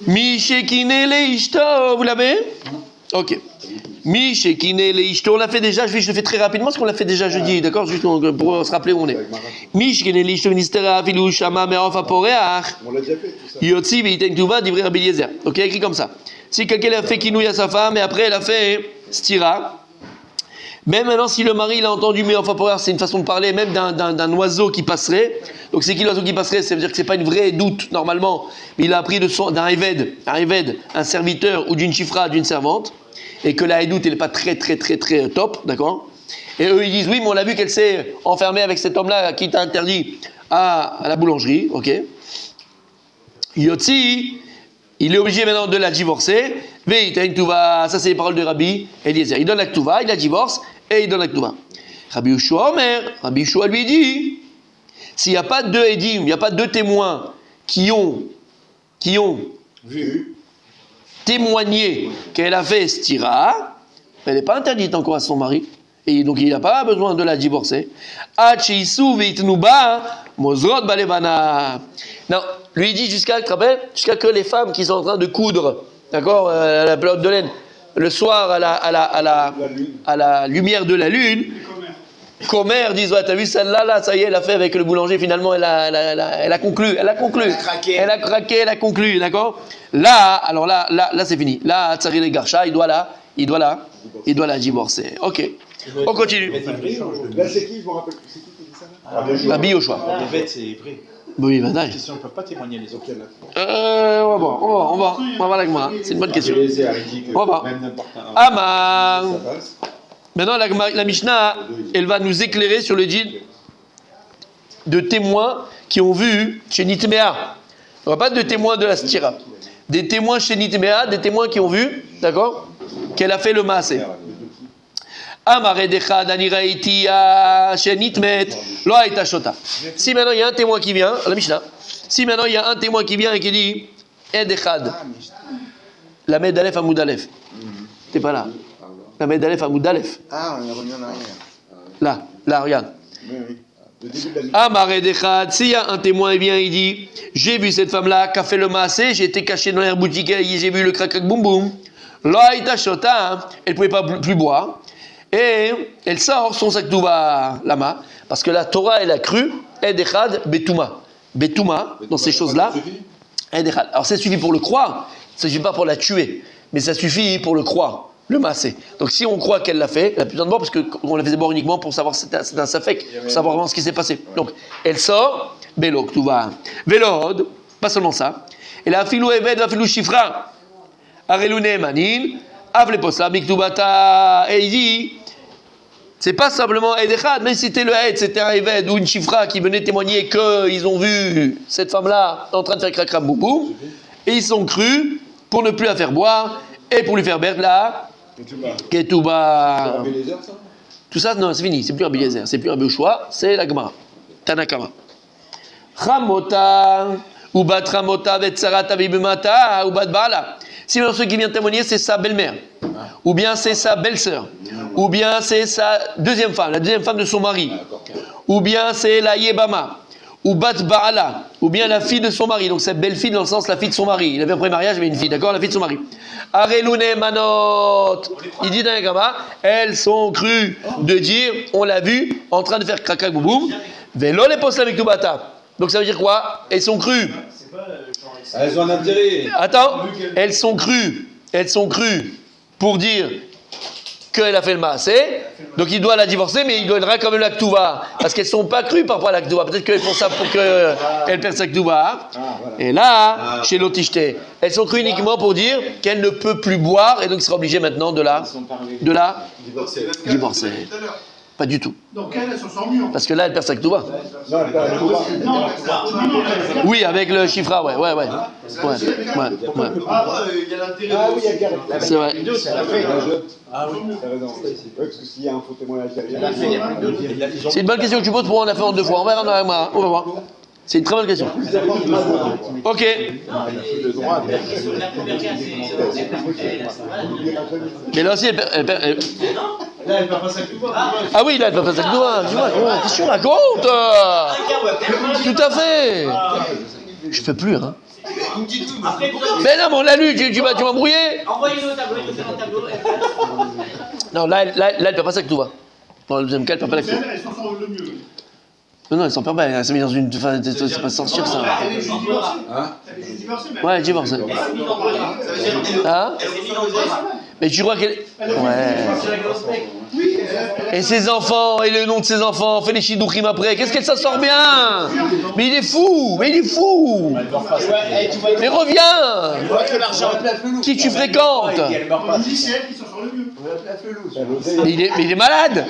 Mishekine leishto, vous l'avez? Ok. Mishekine leishto, on l'a fait déjà, je le fais très rapidement parce qu'on l'a fait déjà jeudi, d'accord? Juste pour se rappeler où on est. Mishekine leishto ministera filou shama me'of aporeach. On l'a déjà fait tout ça. Yotzi ve'iten tuva divrei Rabbi Eliezer. Ok, écrit comme ça. Si quelqu'un a fait kinouï à sa femme et après elle a fait stira, même maintenant si le mari il a entendu me'of aporeach, c'est une façon de parler même d'un oiseau qui passerait. Donc c'est qui l'oiseau qui passerait? Ça veut dire que c'est pas une vraie doute normalement, mais il a appris d'un éved, un serviteur ou d'une chifra, d'une servante, et que la édoute elle est pas très top, d'accord? Et eux ils disent oui mais on l'a vu qu'elle s'est enfermée avec cet homme-là qui t'a interdit à la boulangerie, ok? Yotzi, il est obligé maintenant de la divorcer. Ça c'est les paroles de Rabbi Eliezer. Il donne la ktuva, il la divorce et il donne la ktuva. Rabbi Yehoshua lui dit. S'il n'y a pas deux édim, il n'y a pas deux témoins qui ont Vu. témoigné qu'elle a fait stira, elle n'est pas interdite encore à son mari. Et donc il n'a pas besoin de la divorcer. Non, lui il dit jusqu'à que les femmes qui sont en train de coudre, d'accord, à la pelote de laine, le soir à la lumière de la lune, Commère disent ouais, t'as vu celle-là, là, ça y est, elle a fait avec le boulanger, finalement, elle a conclu. Elle a craqué, elle a conclu, d'accord? Là, alors là, c'est fini. Là, Tsari le Garcha, il doit la divorcer. Ok. On continue. Là, c'est qui, je me rappelle plus. C'est qui dit ça là? Rabbi Yehoshua. Les vêtements, c'est hébreu. Oui, madame. Question, on ne peut pas témoigner les autres. On va voir la Gemara. C'est une bonne question. On va voir. Amar. Maintenant, la Mishnah, elle va nous éclairer sur le din de témoins qui ont vu chez Nitmea. On ne va pas de témoins de la stira. Des témoins chez Nitmea, des témoins qui ont vu, d'accord, qu'elle a fait le maasé. Amare dechad aniraiti chez Nitmet, lo aita shota. Si maintenant il y a un témoin qui vient, la Mishnah, si maintenant il y a un témoin qui vient et qui dit, Edechad, la med alef amoud alef. T'es pas là. La med alef amoud alef. Ah, on est revenu en arrière. Là, regarde. Oui. Le début de la Amare dechad, s'il y a un témoin, il vient, il dit, j'ai vu cette femme-là qui a fait le maasé, j'ai été caché dans l'air boutique, j'ai vu le crac boum boum. Loaïta shota, elle ne pouvait pas plus boire. Et elle sort son sac d'ouva lama, parce que la Torah, elle a cru, edechad betuma. Betuma, dans ces choses-là, edechad. Alors ça suffit pour le croire, ça suffit pas pour la tuer, mais ça suffit pour le croire. Le massé. Donc si on croit qu'elle l'a fait, elle a plus besoin de boire parce qu'on la faisait boire uniquement pour savoir c'est un safek, pour savoir vraiment ce qui s'est passé. Donc elle sort, belok, tout va. Velod, pas seulement ça. Elle a filou eved, a filou shifra. Arelune manin, avle posla, miktubata. Et il dit, c'est pas simplement edechad, mais c'était le ed, c'était un eved ou une shifra qui venait témoigner qu'ils ont vu cette femme-là en train de faire crac boum boum, et ils sont crus pour ne plus la faire boire et pour lui faire perdre la Ketouba. Tout ça, non, c'est fini, c'est plus Rabbi Eliezer, c'est plus Rabbi Yehoshua, c'est la Gemara. Tanakama. Ramota, ou bat Ramota, vetsarat avibumata, ou bat Baala. Si maintenant ceux qui viennent témoigner, c'est sa belle-mère, ou bien c'est sa belle-sœur, ou bien c'est sa deuxième femme, la deuxième femme de son mari, ou bien c'est la Yebama, ou bat Baala, ou bien la fille de son mari, donc cette belle-fille dans le sens la fille de son mari. Il avait un premier mariage, il avait une fille, d'accord, la fille de son mari. Arelune manot, il dit dans les gamins, elles sont crues de dire, on l'a vu en train de faire crac boum boum, vélo les postes avec tout bata. Donc ça veut dire quoi? Elles sont crues. Elles ont un intérêt. Attends, elles sont crues pour dire qu'elle a fait le maasé, donc il doit la divorcer, mais il donnera quand même la ktuva, parce qu'elles ne sont pas crues par rapport à la ktuva. Peut-être qu'elles font ça pour qu'elle perde sa ktuva. Voilà. Et là, chez l'Otishte, elles sont crues uniquement pour dire qu'elle ne peut plus boire, et donc il sera obligé maintenant de la divorcer. Pas du tout. Donc elles se sont mieux. Parce que là, elle perd sa ktuva. Non, elle perd la Touba. Oui, avec le chifra, ouais. Ah ouais, il y a l'intérêt. Ah oui, il y a Gareth. C'est vrai. Ah oui, t'as raison. Ouais, parce que s'il y a un faux témoignage derrière. C'est une bonne question que tu poses pour en la faire en deux fois. On va voir. C'est une très bonne question. Ok. Mais là aussi, elle perd. Là, elle perd pas sa coupe. Ah oui, là, elle perd pas sa coupe. Qu'est-ce que tu racontes? Tout à fait. Je peux plus, hein. Mais non, mais on l'a lu, tu vas m'embrouiller. Envoyez-nous au tableau, il faut faire un tableau. Non, là, elle ne fait pas ça que tout va. Dans le deuxième cas, elle ne fait pas la que tout va. Elles s'en sortent le mieux. Non, elle s'en perd pas, elle s'est mise dans une. Enfin, c'est pas sortir ça. Elle est juste divorcée. Elle est juste divorcée, mais. Ouais, elle est divorcée. Elle s'est mise en colère. Ça veut dire Hein? elle s'est mise en colère. Mais tu crois qu'elle. Ouais. Oui, Et ses enfants, et le nom de ses enfants, on fait les chidouchim après. Qu'est-ce qu'elle s'en sort bien? Mais il est fou! Mais il est fou! Mais reviens! Qui tu fréquentes? on dit c'est elle qui s'en sort le mieux. Mais il est malade!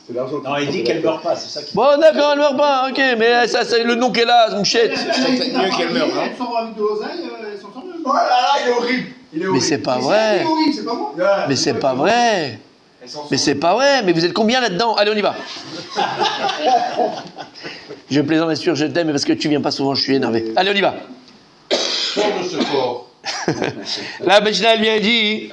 C'est l'argent. Non, il dit qu'elle meurt pas, c'est ça qui. Bon, d'accord, elle meurt pas, ok, mais ça, c'est le nom qu'elle a, Mouchette. Mieux qu'elle meurt. Elle s'en va avec de l'oseille, elle s'en sort mieux. Oh là là, il est horrible. Mais c'est pas C'est vrai! horrible, c'est pas moi. Mais c'est pas vrai! Mais c'est pas vrai! Mais vous êtes combien là-dedans? Allez, on y va! Je plaisante, bien sûr, je t'aime, mais parce que tu viens pas souvent, je suis énervé. Allez, on y va! La Mishnah, elle vient et dit,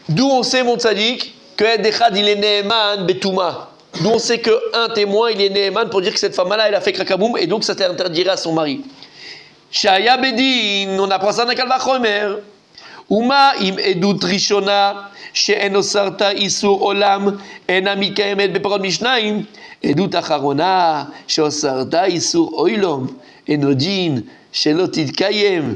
d'où on sait, mon tzaddik, que Edechad, il est Neeman Betouma. D'où on sait qu'un témoin, il est Neeman pour dire que cette femme-là, elle a fait krakaboum, et donc ça s'interdirait à son mari. Shaya Bedin, on apprend ça dans Kal Vachomer. Uma im edut rishona, she'en osarta isur olam, ena mikaemet beparot mishnayim, edut acharona, she'osarta isur oilom, enodin, she'lo titkayem.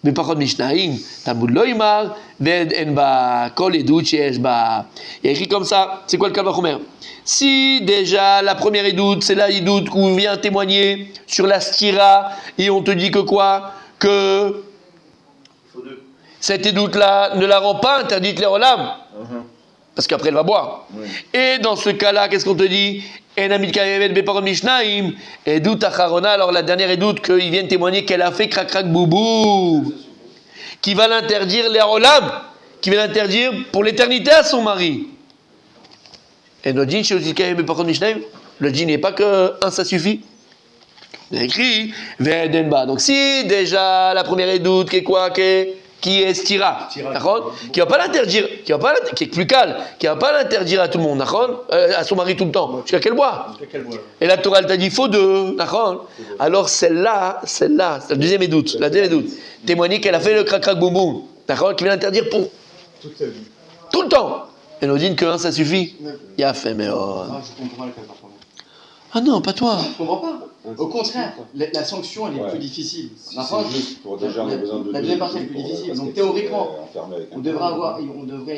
בפחות משניים, תלמוד לא יאמר, ואין בה כל עדות שיש בה. Il y a écrit comme ça, c'est quoi le Kal Vachomer? Si déjà la première édoute, c'est la édoute où on vient témoigner sur la stira, et on te dit que quoi? Que cette édoute-là ne la rend pas interdite les olam, parce qu'après elle va boire. Et dans ce cas-là, qu'est-ce qu'on te dit? Edout acharona, alors la dernière édoute qu'ils viennent témoigner qu'elle a fait crac crac boubou, qui va l'interdire les olam, qui va l'interdire pour l'éternité à son mari. Et le djinn, le djinn n'est pas que un, ça suffit. Il a écrit Vedenba. Donc si déjà la première édoute qui est quoi, qui est stira, d'accord, qui va pas l'interdire, qui est plus calme, qui va pas l'interdire à tout le monde, d'accord, à son mari tout le temps, jusqu'à qu'elle boit. Et la Torah elle t'a dit il faut deux, d'accord. Alors celle-là, c'est la deuxième édoute, témoigner qu'elle a fait le crac crac boum boum, d'accord, qui va l'interdire pour Toute sa vie. tout le temps. Et nous dit que un ça suffit. Il a fait mais oh. Ah, je comprends le cas par contre. Ah non, pas toi. Je comprends pas. Au contraire, la sanction elle est plus difficile. D'accord, C'est juste pour déjà, on a besoin de. la deuxième partie est plus difficile. Donc théoriquement, on devrait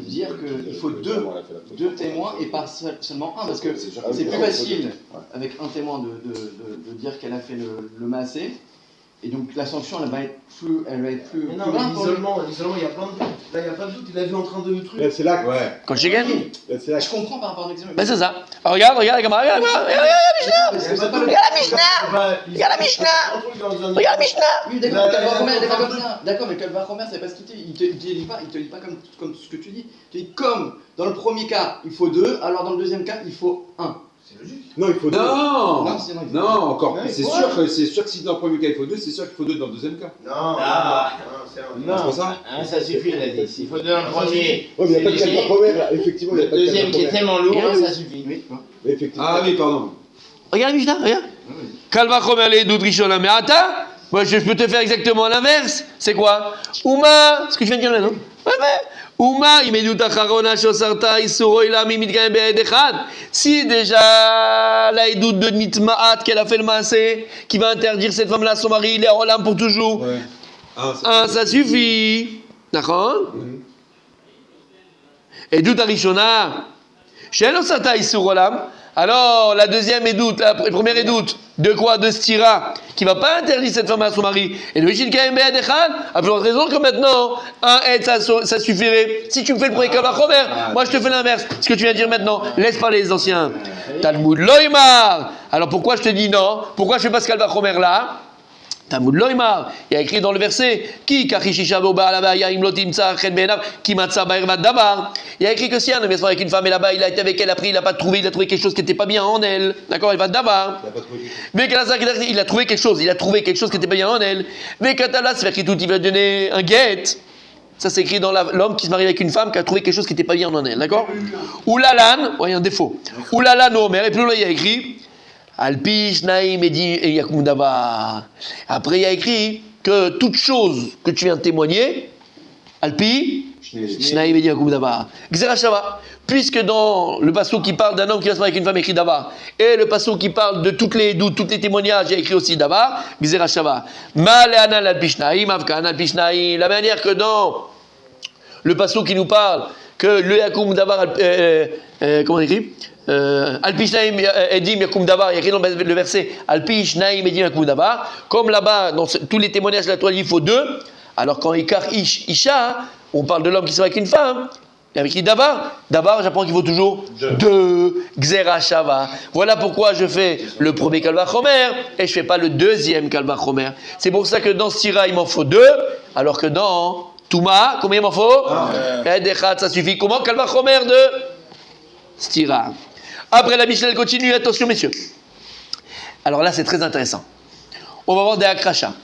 dire qu'il faut deux témoins et pas seulement un, parce que c'est plus facile avec un témoin de dire qu'elle a fait le massé. Et donc la sanction elle va être plus Mais non, mais l'isolement, il y a plein de doutes. Là, il n'y a pas de doute, il a vu en train de truc. Là, c'est là que. Ouais. Quand je gagne. Là, c'est là Je comprends par rapport à l'examen. Ben c'est ça. Alors, regarde la Mishnah. Regarde la Mishnah. Regarde la Mishnah. Oui, d'accord, mais Calva Romer, c'est pas comme ça. D'accord, mais Calva Romer, c'est pas ce qu'il te dit. Il te lit pas comme ce que tu dis. Il te dit comme dans le premier cas, il faut deux, alors dans le deuxième cas, il faut un. C'est logique. Non, il faut deux. Non, sinon, il faut non, encore Ouais, plus. C'est quoi sûr que si dans le premier cas il faut deux, c'est sûr qu'il faut deux dans le deuxième cas. Non, c'est un. C'est pas ça? Ça suffit, il a dit. S'il faut deux dans le premier, Ouais, mais il n'y a pas de calme première, là. Effectivement, il n'y a le pas de deuxième qui est tellement lourd, ça suffit. Oui, Effectivement. Ah oui, pardon. Regarde la Mishnah, regarde. Kalva chomer les doutes rishona. Mais attends, moi je peux te faire exactement l'inverse. C'est quoi? Uma, ce que je viens de dire là, non? Ouais, mais. Uma, imedut acharona shosarta isuro ilam imidgaim be'ed echad. Si déjà la édoute de Nitmaat qu'elle a fait le massé, qui va interdire cette femme-là à son mari, il est olam pour toujours. Ouais. Un, ça suffit. D'accord? Édoute arishona. Shelo sarta isuro olam. Alors, la deuxième édoute, la première édoute, de quoi? De stira, qui va pas interdire cette femme à son mari. Et le Yishin Kaim Be'ed Echad, a plus raison que maintenant, un aide, ça suffirait. Si tu me fais le premier Kal Vachomer, moi je te fais l'inverse. Ce que tu viens de dire maintenant, laisse parler les anciens. Talmud Loimar. Alors pourquoi je te dis non? Pourquoi je fais pas ce Kal Vachomer là? Talmud Loimar, il y a écrit dans le verset qui kachishisha ba'alabaya imlotimtsa chen be'enav ki matza ba'ervat davar. Il y a écrit que si un homme est avec une femme et là-bas il a été avec elle, après il a pas trouvé, il a trouvé quelque chose qui n'était pas bien en elle. D'accord, il va davar. Mais il a trouvé quelque chose, qui n'était pas bien en elle. Mais katala, c'est écrit tout, il va donner un guet. Ça c'est écrit dans l'homme qui se marie avec une femme qui a trouvé quelque chose qui n'était pas bien en elle. D'accord. Oulalan, ouais, un défaut. Oulalan omer, et puis là il y a écrit Alpi, Shnaim, Edi, et Yakum Davar. Après, il y a écrit que toute chose que tu viens de témoigner, Alpi, Shnaim, Edi, Yakum Davar. Gzera Shava. Puisque dans le passage qui parle d'un homme qui va se marier avec une femme, écrit Davar, et le passage qui parle de toutes les doutes, tous les témoignages, il y a écrit aussi Davar, Gzera Shava. Maleana Alpi, Shnaim, Avkan, Alpi, Shnaim. La manière que dans le passage qui nous parle que le Yakum Davar, comment on écrit Alpi Shnaim Edim Yakum Davar, il y a écrit dans le verset Alpi Shnaim Edim Yakum Davar, comme là-bas, dans tous les témoignages de la Torah, il faut deux, alors quand Ikar Isha, on parle de l'homme qui se marie avec une femme, il y a écrit Davar, j'apprends qu'il faut toujours deux, Gzera Shava. Voilà pourquoi je fais le premier Kalva Chomer et je fais pas le deuxième Kalva Chomer. C'est pour ça que dans Stira, il m'en faut deux, alors que dans Touma, combien il m'en faut Edechad, ça suffit. Comment Kalva Chomer de Stira. Après la Mishnah, elle continue, attention messieurs. Alors là, c'est très intéressant. On va voir des akrasha.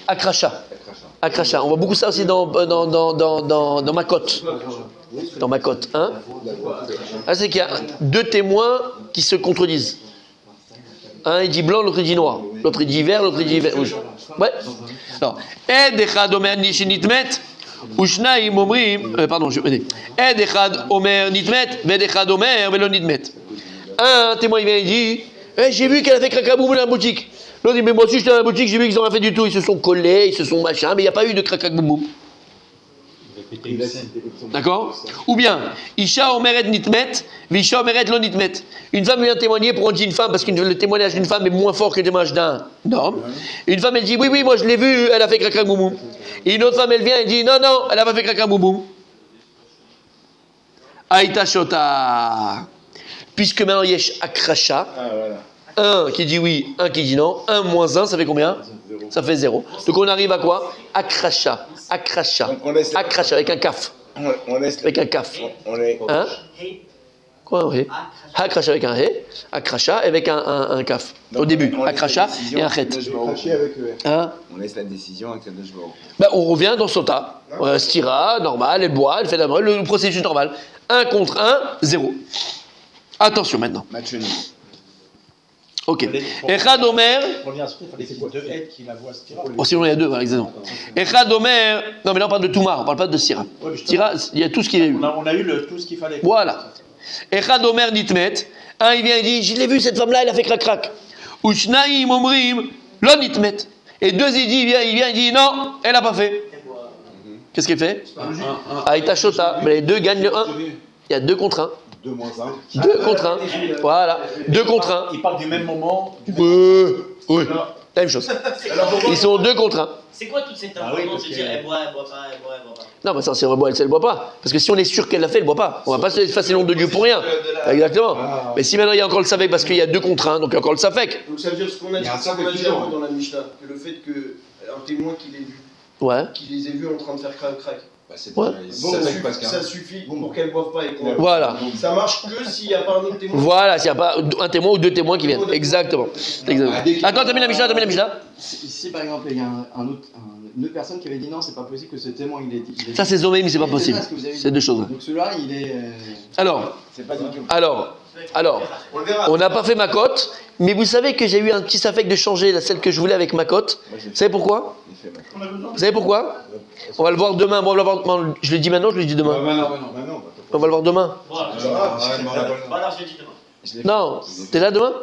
Akrasha. Akrasha. On voit beaucoup ça aussi dans ma cote. Dans ma cote. Hein là, c'est qu'il y a deux témoins qui se contredisent. Un il dit blanc, l'autre il dit noir. L'autre il dit vert, l'autre il dit rouge. Ouais. Alors, Echad omer nishinitmet, ou shnaim omrim, pardon, je vais dire. Echad omer nitmet, Echad omer velo nitmet. Un témoin il vient et dit, j'ai vu qu'elle a fait cracaboum dans la boutique. L'autre dit, mais moi aussi j'étais dans la boutique, j'ai vu qu'ils n'ont rien fait du tout. Ils se sont collés, ils se sont machin, mais il n'y a pas eu de cracaboum. D'accord? Ou bien, Isha omeret nitmet, Visha omeret lo nitmet. Une femme vient témoigner pour on dit une femme, parce que le témoignage d'une femme est moins fort que le témoignage d'un homme. Une femme elle dit, oui, moi je l'ai vue, elle a fait cracaboum. Et une autre femme elle vient et dit, non, elle n'a pas fait cracaboum. Aïta shota. Puisque maintenant yesh akrasha. Un qui dit oui, un qui dit non. 1 moins 1, ça fait combien? Ça fait 0. Donc on arrive à quoi? Akrasha. Akrasha. Akrasha avec un kaf. Avec un kaf. Hein? Quoi un hé? Akrasha avec un hé. Akrasha avec un kaf. Au début, akrasha et un chet. Hein? On laisse la décision avec la Dejbor. Ben, on revient dans Sota. Stira, normal, elle boit, elle fait le processus normal. 1 contre 1, 0. Attention maintenant. Match nul. Ok. Echad Omer. Pour revenir à ce truc, il fallait qu'il y ait deux aides qui la voient Stira. Oh, sinon il y a deux, voilà, exactement. Echad Omer. Non, mais là on parle de Touma, on parle pas de Stira. Stira, il y a tout ce qu'il y a eu. On a eu tout ce qu'il fallait. Voilà. Echad Omer Nitmet. Un, il vient et dit, je l'ai vu cette femme-là, elle a fait crac-crac. Ushnaim Omrim, lo Nitmet. Et deux, il vient, il dit, non, elle n'a pas fait. Qu'est-ce qu'elle fait? Aïta Shota. Mais les deux gagnent le 1. Il y a 2 contre 1. 2 moins 1. 2 contre 1. Voilà. 2 contre 1. Ils parlent du même moment. Oui. La même chose. Ils sont 2 contre 1. C'est quoi toute cette information de dire elle boit pas, elle boit pas? Non, mais ça, si elle boit, elle boit pas. Parce que si on est sûr qu'elle l'a fait, elle boit pas. On va pas se effacer le nom de Dieu pour rien. Exactement. Mais si maintenant il y a encore le Safek, parce qu'il y a 2 contre 1, donc il y a encore le Safek. Donc ça veut dire ce qu'on a dit, dans la Mishnah, que le fait qu'un témoin qui l'ait vu, qui les ait vus en train de faire crac-crac, ça suffit pour qu'elles ne boivent pas et qu'on... Voilà. Ça marche que s'il n'y a pas un autre témoin. Voilà, s'il n'y a pas un témoin ou 2 témoins qui viennent. Exactement. Attends, termine la Mishnah, Ici, par exemple, il y a une autre personne qui avait dit non, c'est pas possible que ce témoin il est... Ça, c'est Zomé, mais c'est pas possible. C'est 2 choses. Donc celui-là, il est... Alors, on n'a pas fait ma cote, mais vous savez que j'ai eu un petit Safek de changer celle que je voulais avec ma cote. Vous savez pourquoi? On va le voir demain. Je le dis maintenant, je le dis demain. On va le voir demain. Alors je dis demain. Non, t'es là demain?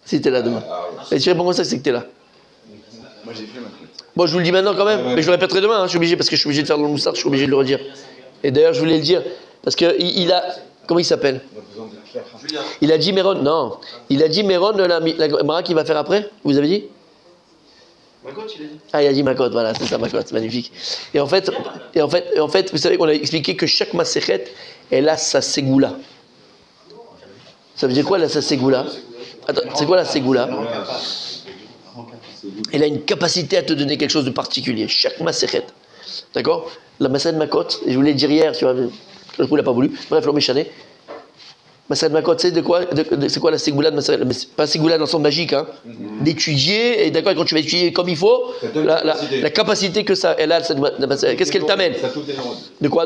Si t'es là demain. Et tu réponds comme ça, c'est que t'es là. Moi j'ai fait ma cote. Bon, je vous le dis maintenant quand même, mais je le répéterai demain. Je suis obligé parce que je suis obligé de faire dans le moussard, je suis obligé de le redire. Et d'ailleurs, je voulais le dire parce que il a. Comment il s'appelle? Il a dit Méron. Non, il a dit Méron, la Mara qui va faire après. Vous avez dit? Makot, il a dit. Ah, il a dit Makot, voilà, c'est ça, Makot, c'est magnifique. Et en fait, vous savez qu'on a expliqué que chaque Maséchet, elle a sa Ségoula. Ça veut dire quoi, sa Ségoula? Attends, c'est quoi la Ségoula? Elle a une capacité à te donner quelque chose de particulier, chaque Maséchet. D'accord? La Maséchet Makot, et je voulais le dire hier, tu vois, le coup, il n'a pas voulu. Bref, l'homme échané. Maséchet Makot, c'est c'est quoi la Ségoula de Maséchet? Pas Ségoula dans le sens magique, hein. D'étudier, et d'accord, quand tu vas étudier comme il faut, la capacité que ça, elle a, qu'est-ce qu'elle t'amène? De quoi? À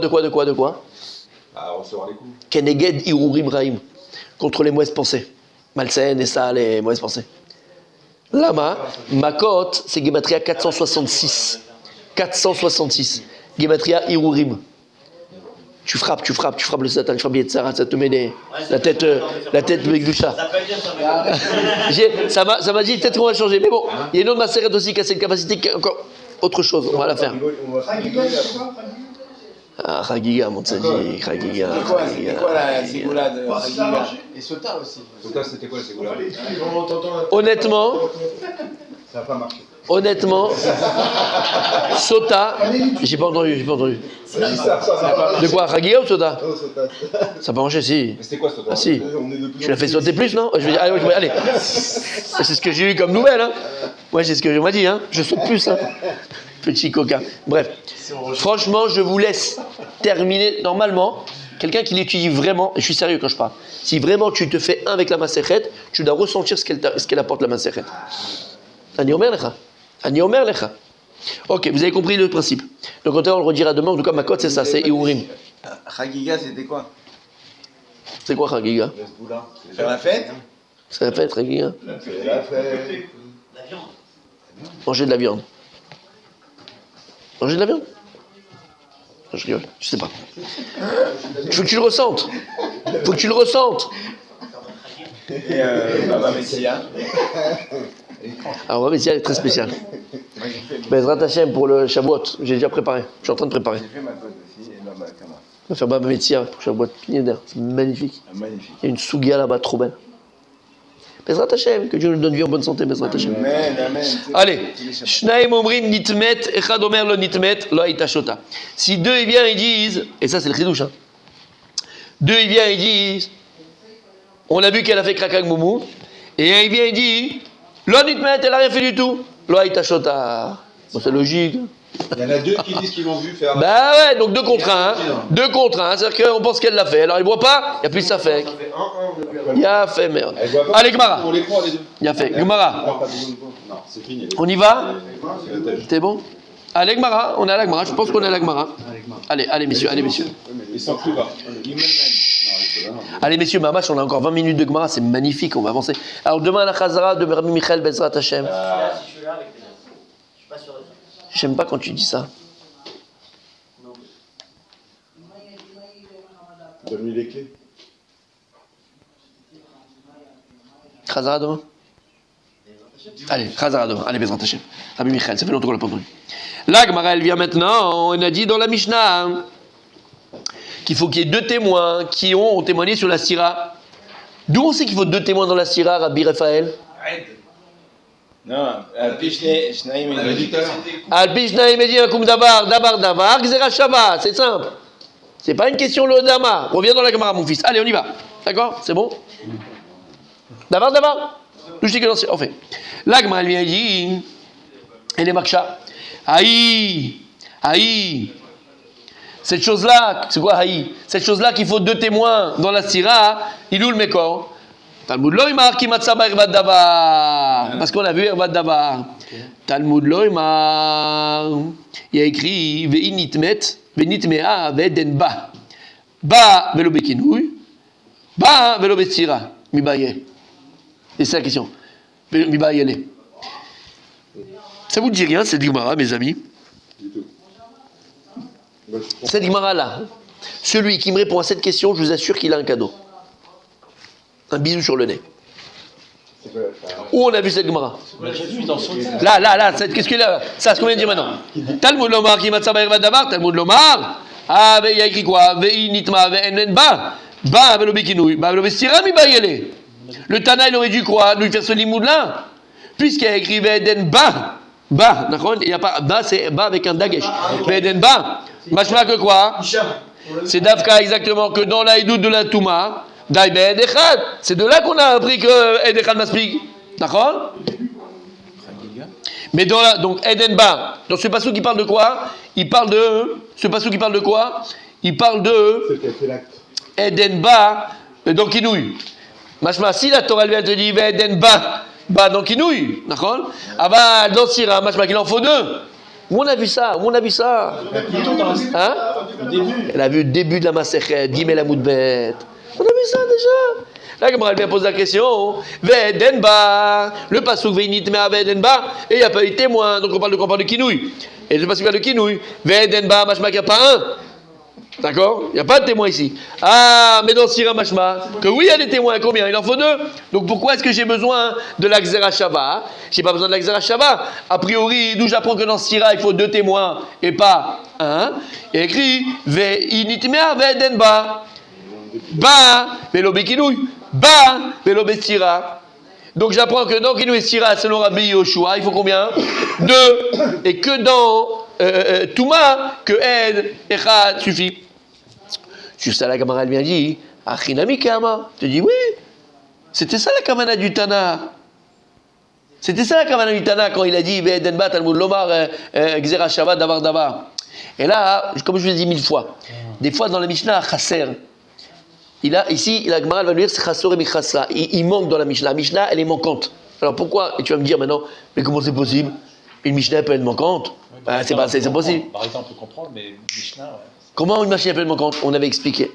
recevoir les coups. Keneged Irurim Rahim. contre les mauvaises pensées. Malsaines et sales et mauvaises pensées. Lama, Makot, c'est Gematria 466. 466. Gematria Irurim. Tu frappes le Satan, tu frappes Yetzara, ça te met la tête Megdusha. Ça m'a dit peut-être qu'on va changer, mais bon, il y a une autre Maseret aussi qui a cette capacité, encore autre chose, on va la faire. Ah, Chagiga, mon tzaddik, Chagiga. C'est quoi la Ségoula de Chagiga? Et Sota aussi. Sota, c'était quoi la Ségoula? Honnêtement, Ça n'a pas marché. Honnêtement, Sota, j'ai pas entendu. De quoi, Chagiga ou Sota? Ça peut marcher, si. Mais c'était quoi Sota? Ah si, tu l'as fait sauter plus, non? Je vais dire, allez. C'est ce que j'ai eu comme nouvelle, hein. Ouais, c'est ce que on m'a dit, hein. Je saute plus, hein. Petit coquin. Bref, franchement, je vous laisse terminer. Normalement, quelqu'un qui l'étudie vraiment, et je suis sérieux quand je parle, si vraiment tu te fais un avec la Masechet, tu dois ressentir ce qu'elle apporte la Masechet. Ani Omer Lecha. Ok, vous avez compris le principe. Donc, on le redira demain. En tout cas, ma cote, c'est ça, c'est Iurim. Chagiga, c'était quoi? C'est quoi, Chagiga? Faire la fête? C'est la fête, Chagiga. C'est la fête. La viande. Manger de la viande. Manger de la viande? Je rigole, je sais pas. Faut que tu le ressentes. Et Baba Messia. Alors, Baba Messia est très spécial. Bezrat Hashem pour le Shavuot, j'ai déjà préparé. Je suis en train de préparer. J'ai fait ma pote aussi, et Baba Kama. On va faire Baba Messia pour Shavuot. C'est magnifique. Magnifique. Il y a une sougia là-bas, trop belle. Bezrat Hashem, que Dieu nous donne vie en bonne santé, Bezrat Hashem. Amen. Allez, Shnaim Omrim Nitmet, Echad Omer Lo Nitmet, Lo Haïta Shota. Si deux ils viennent, ils disent, et ça c'est le chidouche, hein. Deux ils viennent, ils disent, on a vu qu'elle a fait Krakak Moumou, et un il vient, il dit, Lo Nitmet, elle a rien fait du tout, Lo Haïta Shota. Bon, c'est logique. Il y en a deux qui disent qu'ils l'ont vu faire. Bah ouais, donc 2 contre 1. 2 contre 1, c'est-à-dire qu'on pense qu'elle l'a fait. Alors il ne voit pas, il n'y a plus de Safek. Ça fait 1-1 depuis la Il a fait merde. Elle voit pas. Allez, Gemara. On les croit les deux. Il a fait. Gemara. Non, c'est fini. On y va? T'es bon? Allez, Gemara. On est à la Gemara. Je pense qu'on est à la Gemara. Allez, messieurs. Ils sont plus bas. Allez, messieurs, Mamash, on a encore 20 minutes de Gemara. C'est magnifique, on va avancer. Alors demain, la Chazara de Rabbi Michael Bezrat Hashem. Si je suis là avec tes infos. Je suis pas sûr de ça. J'aime pas quand tu dis ça. Non. Donne-lui les clés. Chazara demain? Allez, Chazara demain. Allez, Bezrat Hashem. Rabbi Michael, ça fait longtemps qu'on l'a pas entendu. La Gemara, elle vient maintenant. On a dit dans la Mishnah qu'il faut qu'il y ait 2 témoins qui ont témoigné sur la Sira. D'où on sait qu'il faut 2 témoins dans la Sira, Rabbi Raphaël? Non, Alpi Shnaim et Alpi Shnaim et dit un koum dabar, Gzera Shabbat, c'est simple. C'est pas une question le dama. Reviens dans la Gemara, mon fils. Allez, on y va. D'accord? C'est bon? Dabar. Tout ce que on fait. La Gemara, elle vient dit, elle est maksha. Aïe. Cette chose-là, c'est quoi Haï? Cette chose-là qu'il faut 2 témoins dans la Sira, il ou le Mekor? Talmud lo imar ki matzaba ervat davar. Parce qu'on a vu ervat davar. Talmud lo imar. Il y a écrit ve'in nitmet, ve'nitmea ve'den ba. Ba velo bekinouy. Ba velo betsira. Mi baye. C'est ça la question. Mi bayele. Ça vous dit rien cette Gemara, mes amis? Cette Gemara-là, celui qui me répond à cette question, je vous assure qu'il a un cadeau. Un bisou sur le nez. Où on a vu cette Gemara? Là, qu'est-ce qu'il a? Ça, ce qu'on vient de dire maintenant. Talmud Lomar, qui matzaba ervat davar, Talmud Lomar. Ah, il y a écrit quoi? Ve'i nitma, ve'en ba. Ba, velo bekinouy. Ba, velo bestira, mi bayele. Le Tana, il aurait dû quoi? Nous faire ce limoud-là? Puisqu'il y a écrit ve'en ba. Ba, d'accord? Il n'y a pas. Ba, c'est ba avec un dagesh. Ve'en ba. Machma que quoi? C'est Dafka exactement que dans l'aïdout de la Touma, Daïbe Edechad. C'est de là qu'on a appris que Edechad Maspik. D'accord? Mais dans la, donc Edenba, dans ce passage qui parle de quoi? Il parle de. Ce passage qui parle de quoi? Il parle de. Edenba, donc Kinouï. Machma, si la Torah elle te dit Edenba, bah donc Kinouï. D'accord? Ah bah dans Sira, Machma, qu'il en faut 2. Où on a vu ça? Hein? Elle a vu le début de la Masechet, Gimel Amoudbet. On a vu ça déjà. La Gemara elle vient poser la question. Vedenba. Le pasuk veinit mea vedenba. Et il n'y a pas eu témoin. Donc on parle de kinouille. Et le pasuk parle de kinouille. Vedenba, machma qu'il n'y a pas un. D'accord? Il n'y a pas de témoin ici. Ah, mais dans Sira Mashma, que oui, il y a des témoins. Combien? Il en faut 2. Donc pourquoi est-ce que j'ai besoin de la Xera Shava? Je n'ai pas besoin de la Xera Shava. A priori, d'où j'apprends que dans Sira, il faut 2 témoins et pas 1. Il y a écrit Ve initmea vedenba. Ba, velo bekinouy. Ba, velo bestira. Donc j'apprends que dans Kinouy et Sira, selon Rabbi Yoshua, il faut combien? 2. Et que dans Touma, que Ed, Echad suffit. Sur ça, la camarade vient dit, Achinami Kama. Tu dis oui, c'était ça la kamana du Tana. C'était ça la kamana du Tana quand il a dit Ve'edenba Talmud Lomar Gzera Shava Davar Davar. Et là, comme je vous l'ai dit 1000 fois, des fois dans la Mishnah, Chasser. Ici, la Gemara va lui dire c'est Chassor et Michassa. Il manque dans la Mishnah. La Mishnah, elle est manquante. Alors pourquoi? Et tu vas me dire maintenant, mais comment c'est possible? Une Mishnah peut être manquante? C'est possible. Par exemple, on peut comprendre, mais Mishnah. Ouais. Comment une Mishnah peut être manquante? On avait expliqué.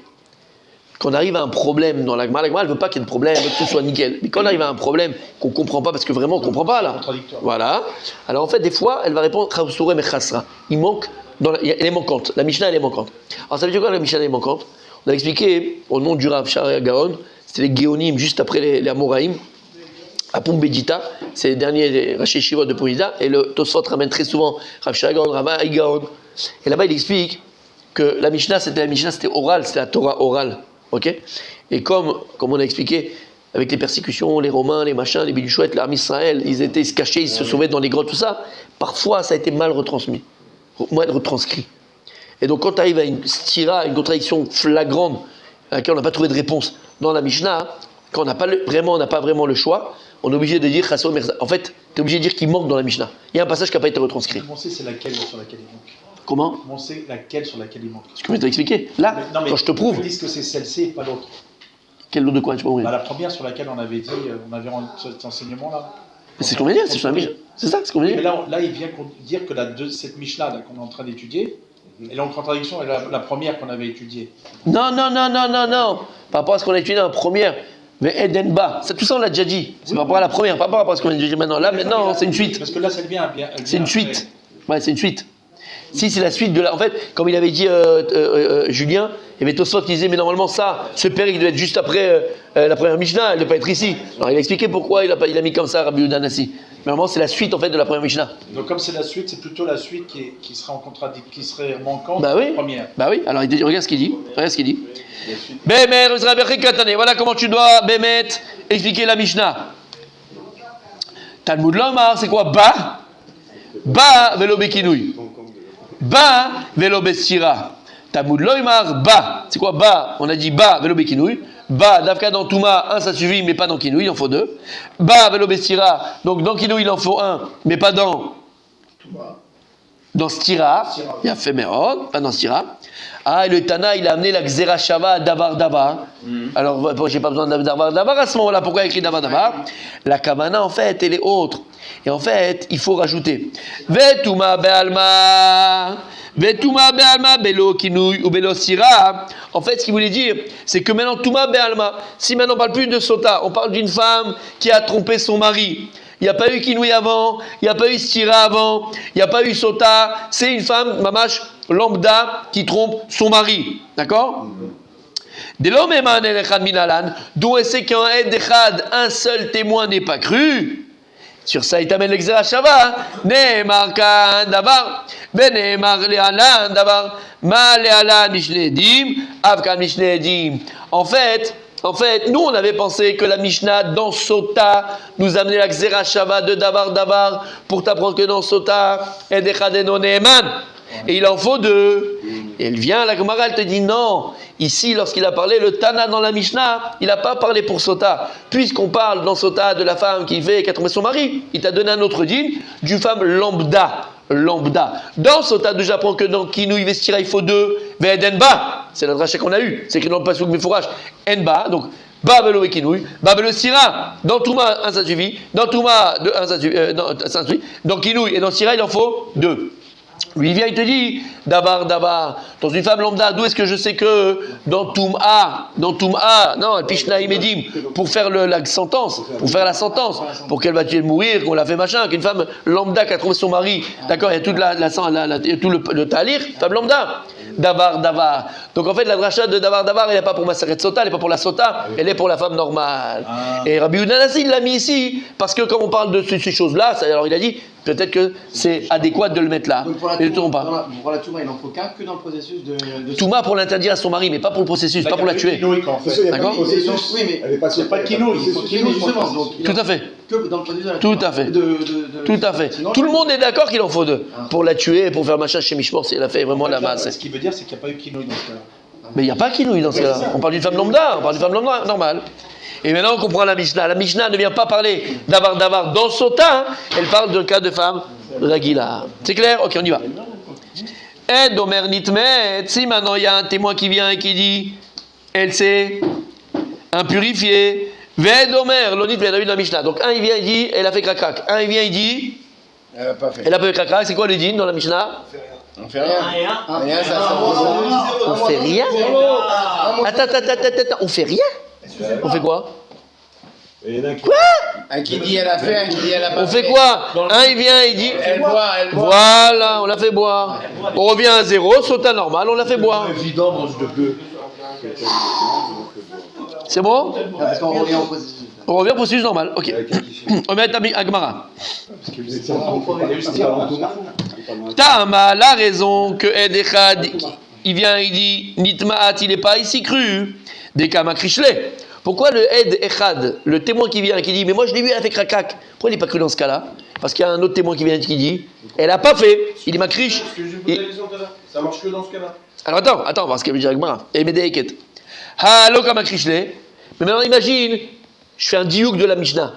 Quand on arrive à un problème dans la Gemara elle ne veut pas qu'il y ait de problème, que tout soit nickel. Mais quand on arrive à un problème qu'on ne comprend pas, parce que vraiment on ne comprend pas là. Voilà. Alors en fait, des fois, elle va répondre Chassor et Michassa. Il manque. Elle est manquante. La Mishnah, elle est manquante. Alors ça veut dire quoi la Mishnah, elle est manquante? On a expliqué au nom du Rav Shari Gaon, c'était les Géonim juste après les Amoraïm, à Pumbedita, c'est les derniers Rashi Shivot de Pumbedita, et le Tosfot ramène très souvent Rav Shari Gaon, Rav Gaon. Et là-bas, il explique que la Mishnah, c'était oral, c'était la Torah orale. Ok? Et comme on a expliqué, avec les persécutions, les Romains, les machins, les biduchouettes, l'armée Israël, ils se cachaient, ils se sauvaient dans les grottes, tout ça. Parfois, ça a été mal retranscrit. Et donc, quand tu arrives à une stira, une contradiction flagrante, à laquelle on n'a pas trouvé de réponse dans la Mishnah, quand on n'a pas vraiment le choix, on est obligé de dire Chassor Merza. En fait, tu es obligé de dire qu'il manque dans la Mishnah. Il y a un passage qui n'a pas été retranscrit. Comment on sait c'est laquelle sur laquelle il manque? Comment? Comment on sait laquelle sur laquelle il manque? Ce que je viens de t'expliquer. Là, mais quand je te prouve. Ils disent que c'est celle-ci et pas l'autre. Quelle autre de quoi? Tu peux ouvrir? La première sur laquelle on avait dit, on avait cet enseignement-là. Mais c'est ce qu'on vient de dire, c'est sur la Mishnah. C'est ça, c'est ce qu'on vient de dire. Mais là, il vient dire que cette Mishnah qu'on est en train d'étudier, elle est en contradiction avec la première qu'on avait étudiée. Non. Par rapport à ce qu'on a étudié dans la première, mais Edenba, tout ça on l'a déjà dit. C'est par rapport à la première, pas par rapport à ce qu'on a dit maintenant. Là, maintenant, c'est une suite. Parce que là, ça vient bien. C'est une suite. Ouais, c'est une suite. Si c'est la suite de la. En fait, comme il avait dit Julien, il y avait Tosfot qui disait, mais normalement, ce père, il doit être juste après la première Mishnah, il ne doit pas être ici. Alors il a expliqué pourquoi il a mis comme ça Rabbi Yehuda Nassi. Mais normalement, c'est la suite en fait de la première Mishnah. Donc, comme c'est la suite, c'est plutôt la suite qui serait en contradiction, qui serait manquante de la première. Bah oui, alors regarde ce qu'il dit. Bémet, voilà comment tu dois, Bémet, expliquer la Mishnah. Talmud Lomar, c'est quoi? Ba velo bekinouy. Ba velo bestira. Talmud Lomar, ba. C'est quoi ba? On a dit ba velo bekinouy. Ba, Davka dans Touma, 1 ça suffit, mais pas dans Kinouy, il en faut 2. Ba velo bestira. Donc dans Kinouy, il en faut 1, mais pas dans Stira. Il y a Femerod, pas dans Stira. Ah, et le Tana, il a amené la Xera Shava Davar Davar. Alors, j'ai pas besoin de Davar Davar à ce moment-là. Pourquoi il a écrit Davar Davar? La Kamana, en fait, elle est autre. Et en fait, il faut rajouter Vetuma Be'alma. Vetuma Be'alma Belo Kinouy ou Belo Sira. En fait, ce qu'il voulait dire, c'est que maintenant, Tuma Be'alma, si maintenant on parle plus de Sota, on parle d'une femme qui a trompé son mari. Il n'y a pas eu Kinouy avant, il n'y a pas eu Stira avant, il n'y a pas eu Sota. C'est une femme, mamash, lambda, qui trompe son mari. D'accord? D'où est-ce qu'un Ed Echad, un seul témoin n'est pas cru? Sur ça, il t'amène l'exera Shava. Ne'emar kan davar, bene'emar le'alan davar, ma le'alan mishnedim, avkan mishnedim. En fait, nous on avait pensé que la Mishnah dans Sota nous amenait la Xera Shava de Davar pour t'apprendre que dans Sota, Ed Echad eno ne'eman. Et il en faut 2. Et elle vient, la Gemara, elle te dit non. Ici, lorsqu'il a parlé, le Tana dans la Mishnah, il n'a pas parlé pour Sota. Puisqu'on parle dans Sota de la femme qui a trompé son mari, il t'a donné un autre dîme d'une femme lambda. Dans Sota, d'où j'apprends que dans Kinouy Vestira, il faut 2. Ve'edenba, c'est la dracha qu'on a eu. C'est écrit dans le Pasuk Mefourash. Enba, donc Ba velo Kinouy, Ba velo Sira. Dans Touma, 1 ça suffit. Dans Touma, 1 ça suffit. Dans Kinouy et dans Sira, il en faut 2. Lui, il vient, il te dit, davar, dans une femme lambda, d'où est-ce que je sais que dans Toum'a, non, Pishna Imedim, pour faire la sentence, pour qu'elle va tuer mourir, qu'on l'a fait machin, qu'une femme lambda qui a trouvé son mari, d'accord, il y a toute tout le talir, femme lambda. Davar. Donc en fait, la dracha de davar, elle n'est pas pour Maseret Sota, elle n'est pas pour la Sota, elle est pour la femme normale. Et Rabbi Yehuda Hanassi, il l'a mis ici, parce que quand on parle de ces choses-là, alors il a dit, peut-être que c'est adéquat de le mettre là. Donc pour la Touma, il n'en faut qu'un que dans le processus de Touma pour l'interdire à son mari, mais pas pour le processus, pas pour la tuer. D'accord ? Oui, mais il n'y a pas de kino, il faut kino justement. Tout à fait. Que dans le processus de la Tout à fait. Tout à fait. Tout le monde est d'accord qu'il en faut deux. Pour la tuer, pour faire machin chez Mishmor, si elle a fait vraiment la masse. Ce qui veut dire, c'est qu'il n'y a pas eu kinouï dans ce cas-là. Mais il n'y a pas kinouï dans ce cas-là. On parle d'une femme lambda, normale. Et maintenant on comprend la Mishnah. La Mishnah ne vient pas parler davar dans Sota, elle parle d'un cas de femme Ragila. C'est clair ? Ok, on y va. Et Omer Nitmet, si maintenant il y a un témoin qui vient et qui dit elle s'est impurifiée, Ved Omer, l'onit, on a vu dans la Mishnah. Donc un il vient, il dit elle a fait crac. Un il vient, il dit elle a pas fait crac. C'est quoi le din dans la Mishnah ? On fait rien. Rien, ça On fait rien ? Attends, on fait rien ? On fait quoi ? Quoi ? Un qui dit elle a fait, un qui dit elle a pas fait. On fait quoi ? Un il vient, il dit elle boit. Voilà, on l'a fait boire. On revient à zéro, Sota normal, on l'a fait boire. C'est bon ? Parce qu'on revient au processus. On revient au processus normal, ok. On va mettre Agmara. Tama, la raison que Ed Echad, il vient, il dit Nitmaat, il n'est pas ici cru. Des Kama Krishle. Pourquoi le Ed Echad, le témoin qui vient, qui dit mais moi je l'ai vu, elle a fait crac. Pourquoi il n'est pas cru dans ce cas-là ? Parce qu'il y a un autre témoin qui vient qui dit elle n'a pas fait. Il dit ma criche. Ça marche que dans ce cas-là. Alors attends, parce que je vais dire Agmara. Et Medeiket. Halo Kama Krishle. Mais maintenant imagine, je fais un diouk de la Mishnah.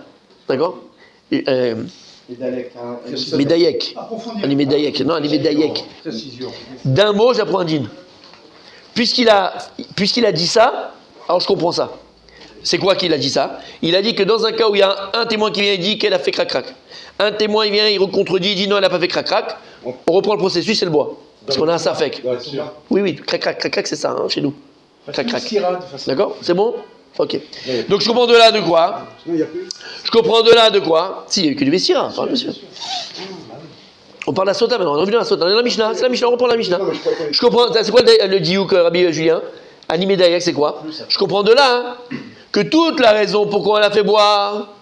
D'accord ? Medayek. Ali Medayek. Non, Ali Medayek. D'un mot, j'apprends un djinn. Puisqu'il a dit ça, alors je comprends ça. C'est quoi qu'il a dit ça ? Il a dit que dans un cas où il y a un témoin qui vient et dit qu'elle a fait crac. Un témoin, il vient, il contredit, il dit non, elle n'a pas fait crac. On reprend le processus et le boit. Parce qu'on a un safek. Oui, crac, c'est ça, hein, chez nous. Crac. D'accord ? C'est bon ? Ok. Donc je comprends de là de quoi ? Si, il n'y a eu que du Vessira, parle monsieur. On parle de la Sota maintenant, on revient à la Sota, on est dans la Mishnah, c'est la Mishnah, on reprend la Mishnah. Je comprends, c'est quoi le diouk, Rabbi Julien ? Animé Dayak, c'est quoi ? Je comprends de là que toute la raison pourquoi on l'a fait boire,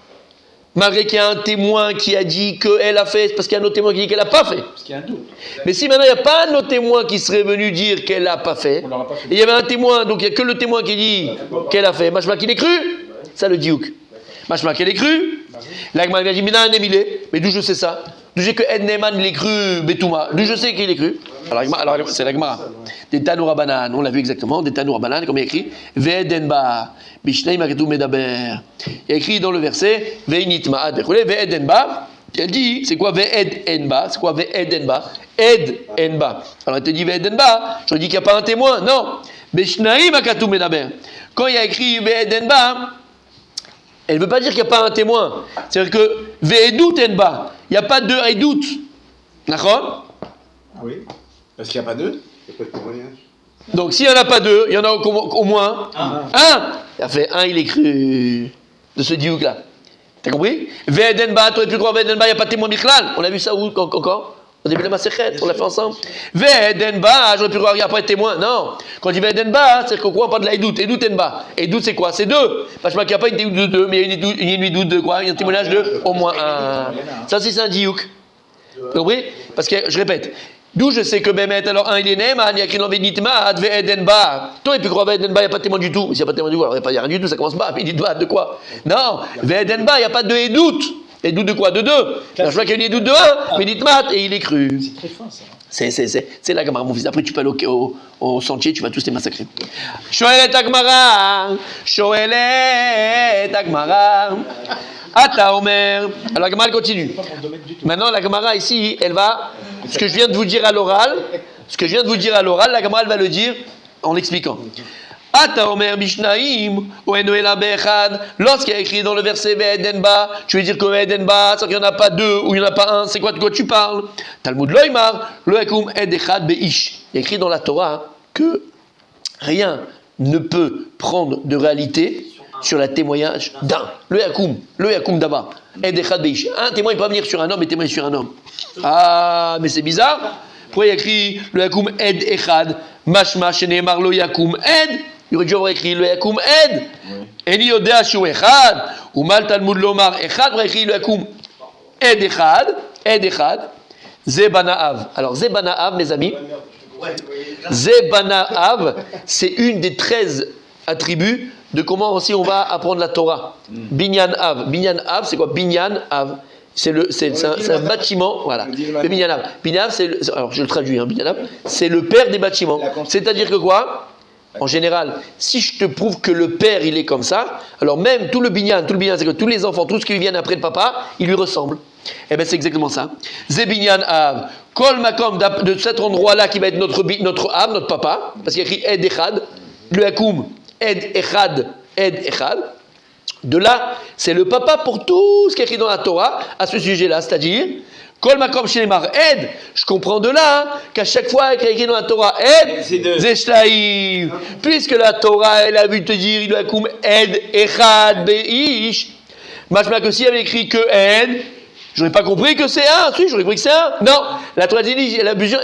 malgré qu'il y a un témoin qui a dit qu'elle a fait, c'est parce qu'il y a un autre témoin qui dit qu'elle n'a pas fait. Parce qu'il y a un doute. Mais si maintenant il n'y a pas un autre témoin qui serait venu dire qu'elle n'a pas fait, et il y avait un témoin, donc il n'y a que le témoin qui dit qu'elle a fait, machma qu'il est cru, ça le diouk. Machma qu'il est cru, l'agma vient dire, mais d'où je sais ça ? D'où je sais que Ed Neyman l'est cru, Betouma, d'où je sais qu'il est cru ? Alors c'est l'agma. Des Tanoura Banan, on l'a vu exactement, des Tanoura Banan, comme il y a écrit, Ve'edenba, Bishnei Maketou Medaber. Il y a écrit dans le verset, Ve'initma'ad, Ve'edenba, elle dit, c'est quoi Ve'edenba ? C'est quoi Ve'edenba ? Edenba. Alors elle te dit Ve'edenba, je dis qu'il n'y a pas un témoin, non. Bishnei Maketou Medaber. Quand il y a écrit Ve'edenba, elle ne veut pas dire qu'il n'y a pas un témoin. C'est-à-dire que Ve'edut Enba, il n'y a pas de Edut. D'accord ? Oui. Parce qu'il n'y a pas deux. Donc s'il n'y en a pas deux, il y en a au moins un. Il a fait un, il est cru de ce diouk là. T'as compris ? Ve'edenba, tu aurais pu croire Ve'edenba, il n'y a pas de témoin Bichlal. On a vu ça où encore ? Au début de la Masechet, on l'a fait ensemble. Ve'edenba, j'aurais pu croire qu'il n'y a pas de témoin. Non. Quand on dit Ve'edenba, c'est qu'on croit pas de la Edut. Edut Enba. Edut c'est quoi ? C'est deux. Parce qu'il n'y a pas une Edut de deux, mais il y a une Edut de quoi ? Il y a un témoignage de au moins un. Ça c'est un diouk. Vous comprenez ? Parce que, je répète, d'où je sais que Bémet, alors un il est Neyman, il y a écrit dans Benitma, Ve'edenba. Toi, et puis croire Ve'edenba, il n'y a pas de témoin du tout. Mais s'il n'y a pas de témoin du tout, alors il n'y a rien du tout, ça commence pas. Benitma, de quoi ? Non, Ve'edenba, il n'y a pas de Edut. Edut de quoi ? De deux. Je vois qu'il y a une Edut de un, Benitma, et il est cru. C'est très fin ça. C'est la Gemara, mon fils. Après, tu peux aller au sentier, tu vas tous les massacrer. Shoelet Agmara. Ata Omer. Alors la Gemara continue. Maintenant, la Gemara ici, elle va. Ce que je viens de vous dire à l'oral, la Gemara elle va le dire en l'expliquant. Ata Omer Bishnaim, Oenoela Be'echad, lorsqu'il y a écrit dans le verset Ve'edenba, tu veux dire que Ve'edenba, c'est qu'il n'y en a pas deux ou il n'y en a pas un, c'est quoi de quoi tu parles? Talmud Loimar, Loekum Edechad Be'ish. Il y a écrit dans la Torah que rien ne peut prendre de réalité sur le témoignage d'un. Le Yakoum d'abord. Edechad Be'ish. Un témoin ne peut pas venir sur un homme et témoigner sur un homme. Ah, mais c'est bizarre. Pourquoi il y a écrit le Yakoum Ed Echad, Mashma Sheneemar Lo Yakoum Ed? Il aurait dû avoir écrit le Yakoum Ed. Eni Yodea Shu Echad, ou Mal Talmud Lomar Echad, il aurait écrit le Yakoum Ed Echad, Zebanaav. Alors Zebanaav, mes amis, Zebanaav, c'est une des 13 attributs de comment aussi on va apprendre la Torah. Binyan Av. Binyan Av, c'est quoi? Binyan Av. C'est un bâtiment, voilà. Le Binyan Av. Binyan Av, alors je le traduis, hein, Binyan Av, c'est le père des bâtiments. C'est-à-dire que quoi? En général, si je te prouve que le père il est comme ça, alors même tout le binyan, c'est que tous les enfants, tout ce qui viennent après le papa, il lui ressemble. Eh bien c'est exactement ça. Zebinyan Av, Kol Makom, de cet endroit-là qui va être notre Av, notre papa, parce qu'il y a écrit Ed Echad, le Hakoum, Ed Echad. De là, c'est le papa pour tout ce qui est écrit dans la Torah à ce sujet-là, c'est-à-dire Kol Makom Shenemar Ed, je comprends de là qu'à chaque fois qu'il y a écrit dans la Torah Ed, Zeshlaïm, puisque la Torah elle a vu te dire il doit comme Ed Echad Beish, machma que s'il y avait écrit que Ed, j'aurais pas compris que c'est un, si j'aurais compris que c'est un. Non, la Torah dit elle a besoin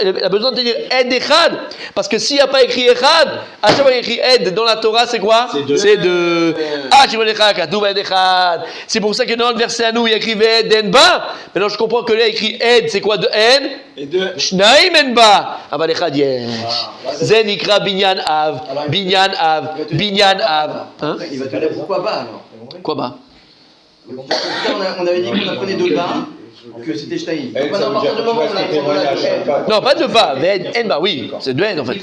de te dire Ed Echad, parce que s'il n'y a pas écrit Echad, à chaque fois qu'il y a écrit Ed dans la Torah, c'est quoi? C'est deux. Ah, tu vois l'Echad, Katoub Ed Echad. C'est pour ça que dans le verset à nous, il y a écrit Ed Enba. Maintenant, je comprends que là, il y a écrit Ed, c'est quoi de Ed? Et deux. Shnaim Enba. Ah bah l'Echad, Zen Ikra Binyan Av. Binyan Av. Binyan Av. Hein? Il va te dire pourquoi pas alors. Quoi bah? On avait dit qu'on apprenait de bas, que c'était Shtaïm. Non, pas de bas, Enba, oui, c'est de N en fait.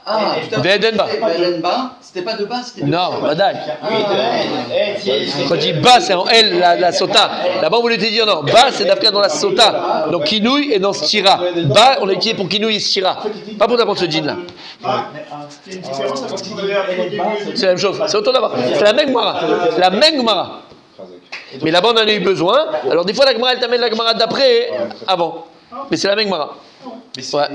Ah, Enba. C'était pas de bas, c'était de Non, Badaï. Oui, Quand je dis bas, c'est en L, la sota. Là-bas, on voulait te dire non, bas, c'est d'Afrique dans la sota. Donc Kinouï et dans Stira. Bas, on l'a utilisé pour Kinouï et Stira. Pas pour n'importe ce jean là. C'est une différence avec ce qu'on avait appris au début. C'est la même chose, c'est autant d'abord. C'est la même Gemara. La même Gemara. Mais là-bas, on en a eu besoin. Alors, des fois, la Gemara, elle t'amène la Gemara d'après, avant. Mais c'est la même Gemara. Ouais.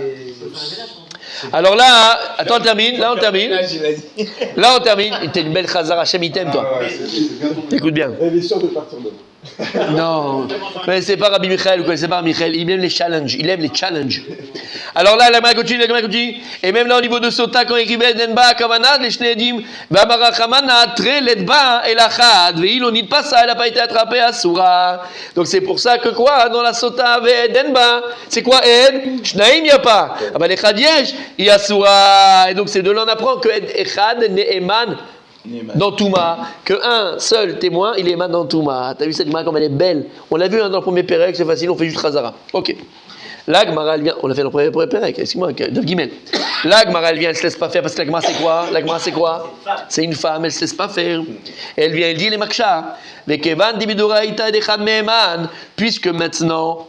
Alors là, attends, on termine. Là, on termine. Là, on termine. T'es une belle Chazara, Hashem, il t'aime, toi. Écoute bien. Elle est sûre de partir de Non, vous connaissez pas Rabbi Michael, vous connaissez pas Rabbi Michael, il aime les challenges, Alors là, la Gemara continue, et même là au niveau de Sota, quand il écrivait Denba, Kavanad, les Shnedim, Bamara Chamana, Tre, Ledba, Elachad, Veil, on n'y pas ça, elle n'a pas été attrapée à Soura. Donc c'est pour ça que quoi, dans la Sota, Denba, c'est quoi Ed? Shnaim, il n'y a pas. Ah bah l'Echad Yesh, il y a Soura. Et donc c'est de là on apprend que Ed Echad, Ne'eman, dans Touma, qu'un seul témoin, il est éman dans Touma. T'as vu cette Gemara comme elle est belle? On l'a vu hein, dans le premier Pérec, c'est facile, on fait juste Khazara. Ok. Là, Gemara, elle vient, on l'a fait dans le premier Pérec, excuse-moi, Dav Gimel. Là, Gemara, elle vient, elle se laisse pas faire, parce que la Gemara, c'est quoi? La Gemara, c'est quoi? C'est une femme, elle se laisse pas faire. Et elle vient, elle dit les Maksha, Vekevan dibidoraïta dechad me'eman, puisque maintenant,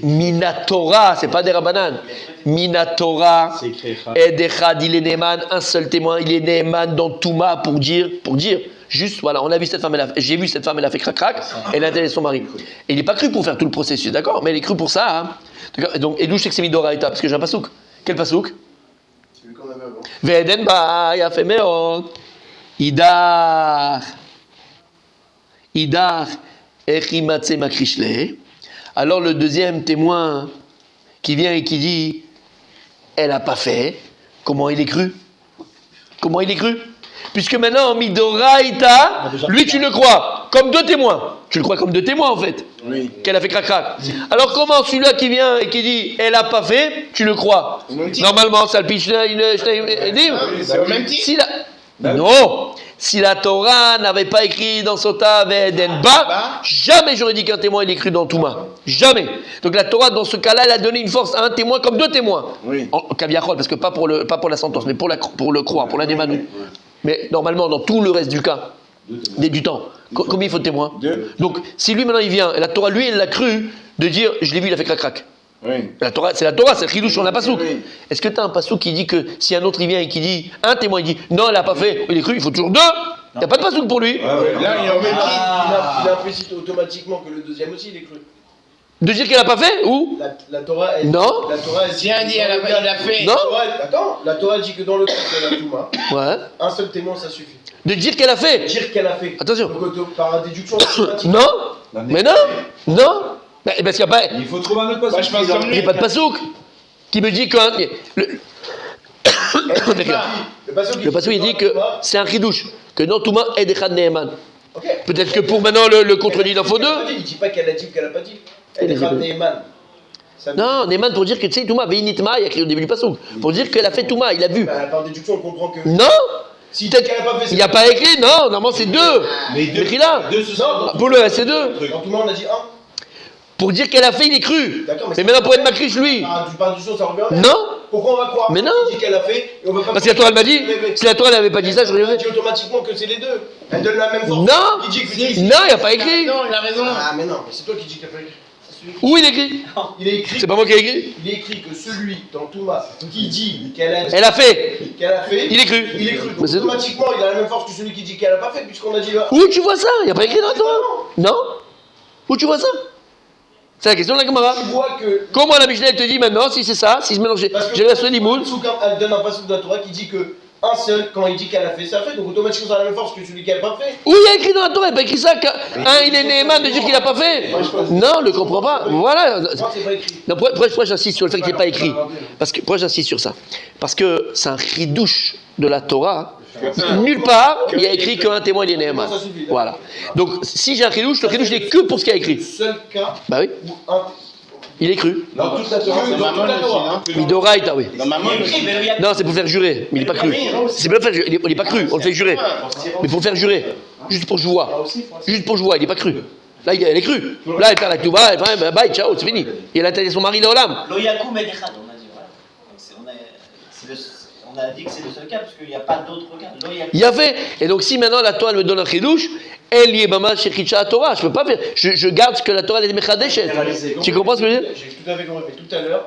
Minatora, c'est pas des Rabbanan. Minatora, Edechad, il est Neman, un seul témoin, il est Neman dans Touma pour dire, juste, voilà, on a vu cette femme, j'ai vu cette femme, elle a fait crac-crac, elle a intéressé son mari. Et il n'est pas cru pour faire tout le processus, d'accord? Mais elle est crue pour ça, hein. Et donc, et d'où je sais que c'est Midoraïta? Parce que j'ai un pasouk. Quel pasouk? Celui qu'on avait avant. Veden ba, yafe meod. Idar, echimatse makrishle. Alors le deuxième témoin qui vient et qui dit elle n'a pas fait, comment il est cru? Comment il est cru? Puisque maintenant, Midoraïta, lui tu le crois comme deux témoins. Tu le crois comme deux témoins en fait. Oui. Qu'elle a fait crac-crac. Alors comment celui-là qui vient et qui dit elle n'a pas fait, tu le crois? Normalement, ça le piche. C'est au même titre. Non. Si la Torah n'avait pas écrit dans Sota Vedenba, jamais j'aurais dit qu'un témoin il est cru dans Touma. Jamais. Donc la Torah, dans ce cas-là, elle a donné une force à un témoin comme deux témoins. Oui. En Kaviachol, parce que pas pour la sentence, mais pour le croire, pour la démanou. Mais normalement, dans tout le reste du cas, du temps, combien il faut de témoins? Donc si lui maintenant il vient, et la Torah lui elle l'a cru, de dire je l'ai vu, il a fait crac-crac. Oui. La Torah, c'est le Chidouche, on n'a pas souk. Est-ce que tu as un pasouk qui dit que si un autre il vient et qui dit, un témoin il dit, non, elle n'a pas fait, il est cru, il faut toujours deux. Il n'y a pas de pasouk pour lui. Là, il y a Il implicite automatiquement que le deuxième aussi, il est cru. De dire qu'elle n'a pas fait ou La Torah, elle non. La Torah, elle Si un dit elle a fait. Non. Attends, la Torah dit que dans le cas de la Touma, Ouais. un seul témoin, ça suffit. De dire qu'elle a fait. Dire qu'elle a fait. Attention. Donc, par déduction automatique. Non. Mais non. Non. Parce qu'il n'y a pas. Il faut trouver un autre Moi, je pense passage. comme Il n'y lui. a pas de pasouk qui me dit qu'un. Le pasouk il dit que c'est un chidouche, que non Touma est Echad Neeman. Peut-être que pour maintenant le contredit, il en faut deux. Il dit pas qu'elle a dit ou qu'elle a pas dit. Elle est Neeman. Non, Neeman pour dire que tu sais, Touma, Veinitma, il y a écrit au début du pasouk. Pour dire qu'elle a fait Touma, il a vu. Par déduction, on comprend que. Non. Si peut-être qu'elle a pas fait. Il n'y a pas écrit, non, normalement c'est deux. Mais deux, Écrit là. deux, ce sont Pour le c'est deux. Dans tout le monde, on a dit un. Pour dire qu'elle a fait, il est cru. D'accord, Mais maintenant pour être macriche, lui. Par déduction, ça revient. Non. Pourquoi on va croire Mais non. qu'il dit qu'elle a fait et on va pas. Parce que la Torah elle m'a dit, si la Torah elle n'avait pas dit ça, je Elle reviendrais. dit automatiquement que c'est les deux. Elle donne la même force. Non. Qui dit que Non, il n'y a pas écrit. Non, il a raison. Ah, mais non, mais c'est toi qui dis qu'il n'y a pas écrit. Où il est écrit? Il est écrit. C'est pas moi qui ai écrit. Il est écrit que celui dans Touma qui dit qu'elle a. Elle a fait. Qu'elle a fait. Il est cru. Il est cru. Donc, Mais c'est tout. automatiquement, il a la même force que celui qui dit qu'elle a pas fait, puisqu'on a dit là. Où tu vois ça? Il n'y a pas écrit dans la Torah. Non. Où tu vois ça? C'est la question de la Gemara. Tu vois que. Comment la Mishnah elle te dit maintenant si c'est ça, si je mélange, Parce que j'ai la seule limoun. elle donne un passage de la Torah qui dit que un seul, quand il dit qu'elle a fait, ça fait. Donc automatiquement, ça a la même force que celui qui n'a pas fait. Où il y a écrit dans la Torah, il n'y a pas écrit ça qu'un il est Néhéman de dire qu'il n'a pas fait. Non, ne comprends pas. Voilà. Non, c'est pas écrit. Non, pourquoi j'insiste sur le fait qu'il n'est pas écrit? Parce que pourquoi j'insiste sur ça? Parce que c'est un chidouche de la Torah. Nulle part il y a écrit qu'un témoin il est Néhéman. Voilà. Donc si j'ai un chidouche, le chidouche n'est que pour ce qu'il y a écrit. Le seul cas Bah oui. où un. Il est cru. Dans toute la Torah, Dans toute la Torah. Midoraïta, oui. Dans ma main, Non, c'est pour faire jurer, mais il n'est pas cru. C'est pas faire jurer, il n'est pas cru, on le fait jurer. Mais pour faire jurer, juste pour jouer. Juste pour jouer, il n'est pas cru. Là, elle est crue. Là, elle perd la touba, elle fait bye, ciao, c'est fini. Et elle a interdit son mari dans l'âme. Loyakoum et Echad, on a dit, voilà. Donc on a dit que c'est le seul cas, parce qu'il n'y a pas d'autres cas. Il a fait. Et donc, si maintenant la Torah elle me donne un chidouche, elle y est bama shechitcha Torah. Je peux pas faire. Je garde ce que la Torah elle est mechadeshet. Tu comprends ce que je veux dire? J'ai tout à fait compris. Mais tout à l'heure,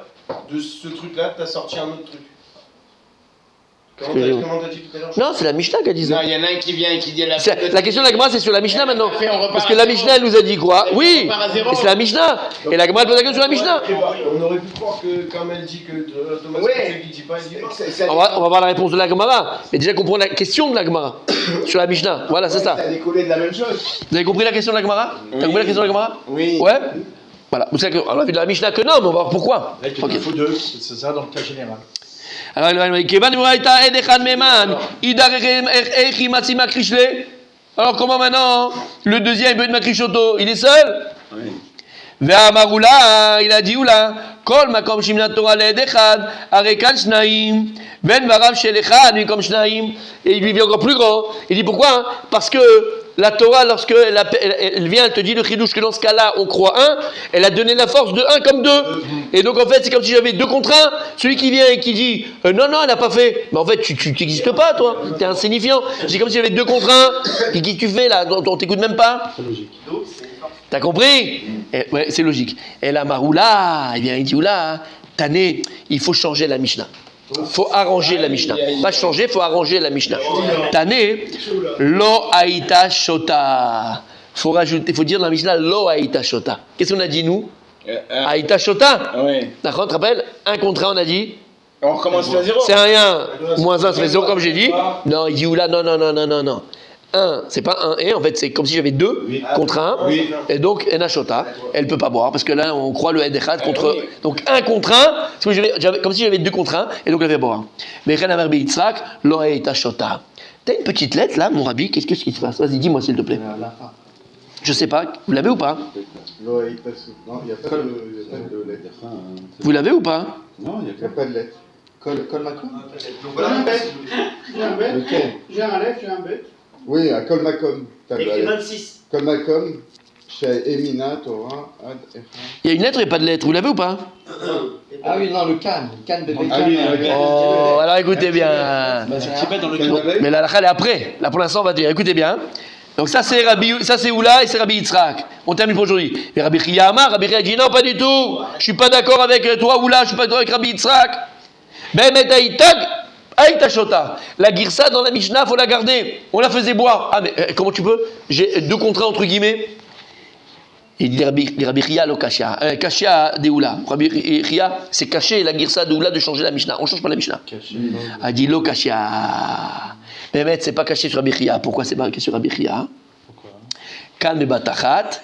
de ce truc-là, tu as sorti un autre truc. Comment t'as dit tout à l'heure? Non, c'est la Mishnah qui a dit ça. Non, il y en a un qui vient et qui dit La question de la Gemara, c'est sur la Mishnah maintenant. Fait, on repart Parce que à la zéro. Mishnah, elle nous a dit quoi? Oui, repart à zéro. et c'est la Mishnah. Et la Gemara, elle pose la question sur la Mishnah. On aurait pu croire que, comme elle dit que Thomas qui dit pas, il dit pas. On va voir la réponse de la Gemara. Mais déjà, comprendre la question de la Gemara sur la Mishnah. Voilà, c'est ça. Ça a décollé de la même chose. Vous avez compris la question de la Gemara? T'as compris la question de la Gemara? Oui. Ouais? Voilà. Vous savez qu'on a vu de la Mishnah que non, mais on va voir pourquoi. Là, il faut deux, c'est ça dans le cas général. Alors, alors comment maintenant le deuxième il peut être Makrishoto? Il est seul? Ve'amaroula, il a dit oula, kol makom shimna Torah le'ed echad, arekan shnaim, ben varav shel echad, mikom shnaim, et il lui vient encore plus grand. Il dit pourquoi? Parce que la Torah, lorsque elle vient, elle te dit le chidouche que dans ce cas-là, on croit un, elle a donné la force de un comme deux. Et donc en fait, c'est comme si j'avais deux contre un. Celui qui vient et qui dit non, elle n'a pas fait. Mais en fait, tu n'existes pas, toi. Tu es insignifiant. C'est comme si j'avais deux contre un. Qui tu fais là? On t'écoute même pas. C'est logique. T'as compris? Ouais, c'est logique. Et la Maroula, il vient, il dit oula, Tané, il faut changer la Mishnah. Il faut arranger la Mishnah. Pas changer, il faut arranger la Mishnah. Tané, lo haïta shota. Faut rajouter, il faut dire dans la Mishnah lo haïta shota. Qu'est-ce qu'on a dit nous? Haïta shota. Oui. D'accord, tu te rappelles? Un contre un, on a dit. On recommence à zéro. C'est un rien. Moins un, ça fait zéro, comme j'ai dit. Non, il dit oula, non. 1, c'est pas 1 et en fait c'est comme si j'avais 2 contre 1 et donc Enachota, elle peut pas boire parce que là on croit le Edechad contre donc 1 contre 1, c'est comme si j'avais 2 contre 1 et donc elle va boire. Mais Ren Amer Yitzhak, lo Etachota. T'as une petite lettre là mon rabbi, qu'est-ce qui se passe? Vas-y dis-moi s'il te plaît. Je sais pas, vous l'avez ou pas? Non, il n'y a pas de lettre. Vous l'avez ou pas? Non, il n'y a pas de lettre. Col Macron. J'ai un bête. J'ai un bête. J'ai un lèvre, j'ai un bête. Oui, à Colmacom. Écrit 26. Colmacom, chez Emina, Torah, Ad, Echad. Il y a une lettre et pas de lettre, vous l'avez ou pas? Ah oui, non, le Cannes bébé Ah oui, Cannes. Oh, alors écoutez bien. C'est Tibet dans le cas. Mais la halakha elle est après. Là pour l'instant on va dire, écoutez bien. Donc ça c'est Oula et c'est Rabbi Yitzhak. On termine pour aujourd'hui. Mais Rabbi Chia Amar, Rabbi Chia dit non, pas du tout. Je suis pas d'accord avec toi Oula, je suis pas d'accord avec Rabbi Yitzhak. Bemet Aïtag, Aïtashota. La girsa dans la Mishnah, faut la garder. On la faisait boire. Ah mais comment tu peux? J'ai deux contrats entre guillemets. Il dit Rabbi Chia lo kashia. Kashia de Oula. Rabbi Chia, c'est caché la girsa de Oula de changer la Mishnah. On change pas la Mishnah. A dit lo kashia. Bemet, c'est pas caché sur Rabbi Chia. Pourquoi c'est pas caché sur Rabbi Chia? Kan be batachat,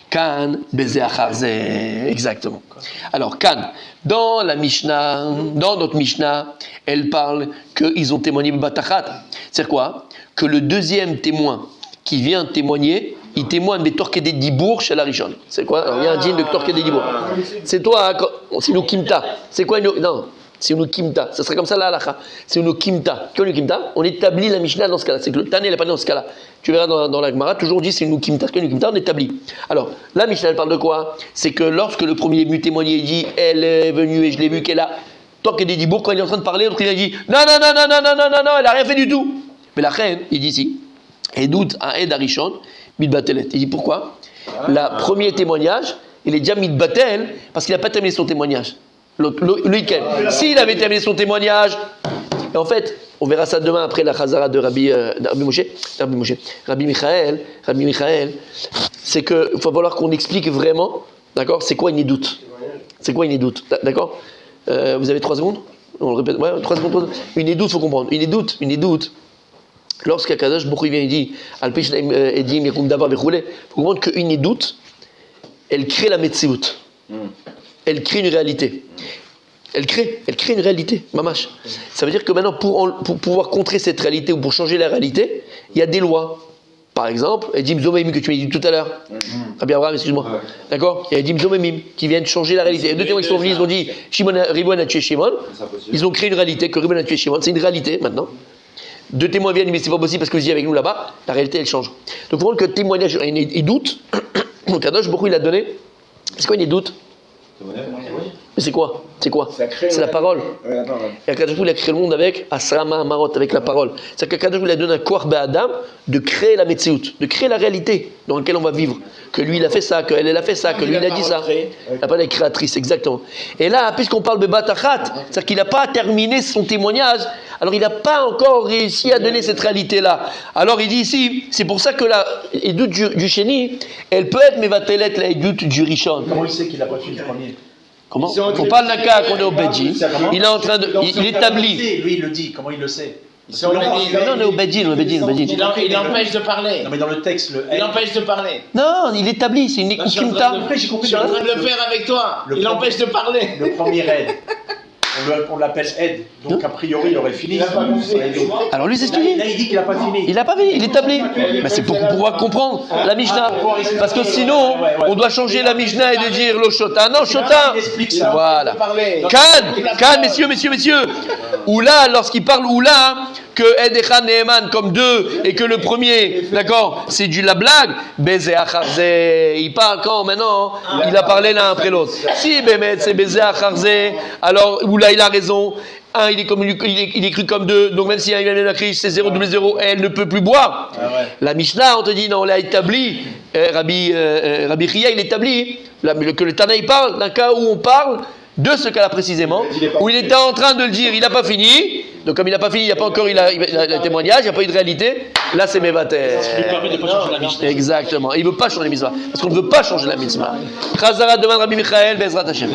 kan beze acharze. Exactement. Alors, kan, dans la Mishnah, dans notre Mishnah, elle parle qu'ils ont témoigné be batachat. C'est quoi? Que le deuxième témoin qui vient témoigner, il témoigne des torqués des dibour chez la Rishon. C'est quoi? Alors, il y a un djinn de torqués des dibour. C'est toi, hein, c'est une kimta. C'est quoi une. Non. C'est une kimta, ça serait comme ça la halakha. C'est une kimta. Qu'est-ce que une kimta? On établit la Mishnah dans ce cas-là. C'est que le Tané n'est pas dans ce cas-là. Tu verras dans la Gemara, toujours dit c'est une kimta. Qu'est-ce que une kimta? On établit. Alors, la Mishnah elle parle de quoi? C'est que lorsque le premier est venu témoigner, il dit elle est venue et je l'ai vu qu'elle a. Tant qu'elle est dit quand il est en train de parler, l'autre il a dit non, elle a rien fait du tout. Mais la reine, il dit ici, Edout à Ed Arishon, mitbatelet. Il dit pourquoi? Le premier témoignage, il est déjà mitbatel parce qu'il n'a pas terminé son témoignage. Le week-end. S'il avait terminé son témoignage, et en fait, on verra ça demain après la chazara de Rabbi Michael, c'est qu'il va falloir qu'on explique vraiment, d'accord, c'est quoi une édoute. C'est quoi une édoute, d'accord. Vous avez 3 secondes? On le répète, ouais, 3 secondes. Une édoute, il faut comprendre. Une édoute. Lorsqu'Akadosh Baruch Hu vient et dit Alpish Edim Yakum Davar Bechoulé, il faut comprendre qu'une édoute, elle crée la Metsiout. Elle crée une réalité. Elle crée une réalité, mamash. Ça veut dire que maintenant, pour pouvoir contrer cette réalité ou pour changer la réalité, il y a des lois. Par exemple, Edim Zomemim que tu m'as dit tout à l'heure. Rabbi Abraham, excuse-moi. D'accord? Il y a Edim Zomemim qui viennent changer la réalité. Et deux témoins qui sont venus, ils ont dit Ribon a tué Shimon. Ils ont créé une réalité que Ribon a tué Shimon. C'est une réalité maintenant. Deux témoins viennent, mais c'est pas possible parce que vous y êtes avec nous là-bas. La réalité, elle change. Donc, il faut voir que le témoignage, il doute. Kadosh, beaucoup il a donné. C'est quoi une doute? Mais c'est quoi? C'est la parole. Et Akadosh il a créé le monde avec Asrama Marot, avec la parole. C'est-à-dire qu'Akadosh il a donné un korb à Adam de créer la Metsiout, de créer la réalité dans laquelle on va vivre. Que lui il a fait ça, qu'elle a fait ça, que lui il a dit ça. La parole est créatrice, exactement. Et là, puisqu'on parle de Batachat, c'est-à-dire qu'il n'a pas terminé son témoignage, alors il n'a pas encore réussi à donner cette réalité-là. Alors il dit ici, c'est pour ça que la édoute du Chéni, elle peut être Mevatelet, la édoute du Rishon. Comment il sait qu'il n'a pas fini le premier? Comment? On parle d'un cas qu'on est au Bedjin. Il est en train de. Il établit. Lui, il le dit. Comment il le sait? Non, on est au Bedjin. Il empêche de parler. Non, mais dans le texte, il empêche de parler. Non, il établit. C'est une kimta. Je suis en train de le faire avec toi. Il empêche de parler. Le premier aide. On l'appelle aide. Donc, a priori, il aurait fini. Alors, lui, c'est ce qu'il dit. Là, il dit qu'il n'a pas fini. Il n'a pas fini, il établit. Mais c'est pour pouvoir comprendre la Mishnah. Parce que sinon, on doit changer la Mishnah et de dire le Shota. Non, Shota. Voilà. Kan, messieurs. Oula, lorsqu'il parle Oula, que Edechan Neeman comme deux, et que le premier, d'accord, c'est la blague, Beze Acharze, il parle quand maintenant, il a parlé l'un après l'autre. Si Bémet, c'est Beze Acharze, alors Oula, il a raison. Un, il est cru comme deux, donc même si un vient de la crise, c'est 0,0, elle ne peut plus boire. La Mishnah, on te dit, non, on l'a établi. Rabbi Chia, il établit que le Tanaï parle d'un cas où on parle de ce cas-là précisément, où il était en train de le dire, il n'a pas fini. Donc comme il n'a pas fini, il n'y a pas encore eu le témoignage, il n'y a pas eu de réalité. Là, c'est Mevater. Ce qui lui permet de ne pas changer la mitzvah. Exactement. Il ne veut pas changer la mitzvah. Parce qu'on ne veut pas changer la mitzvah. Chazara demande Rabbi Michael, Bezrat Hashem.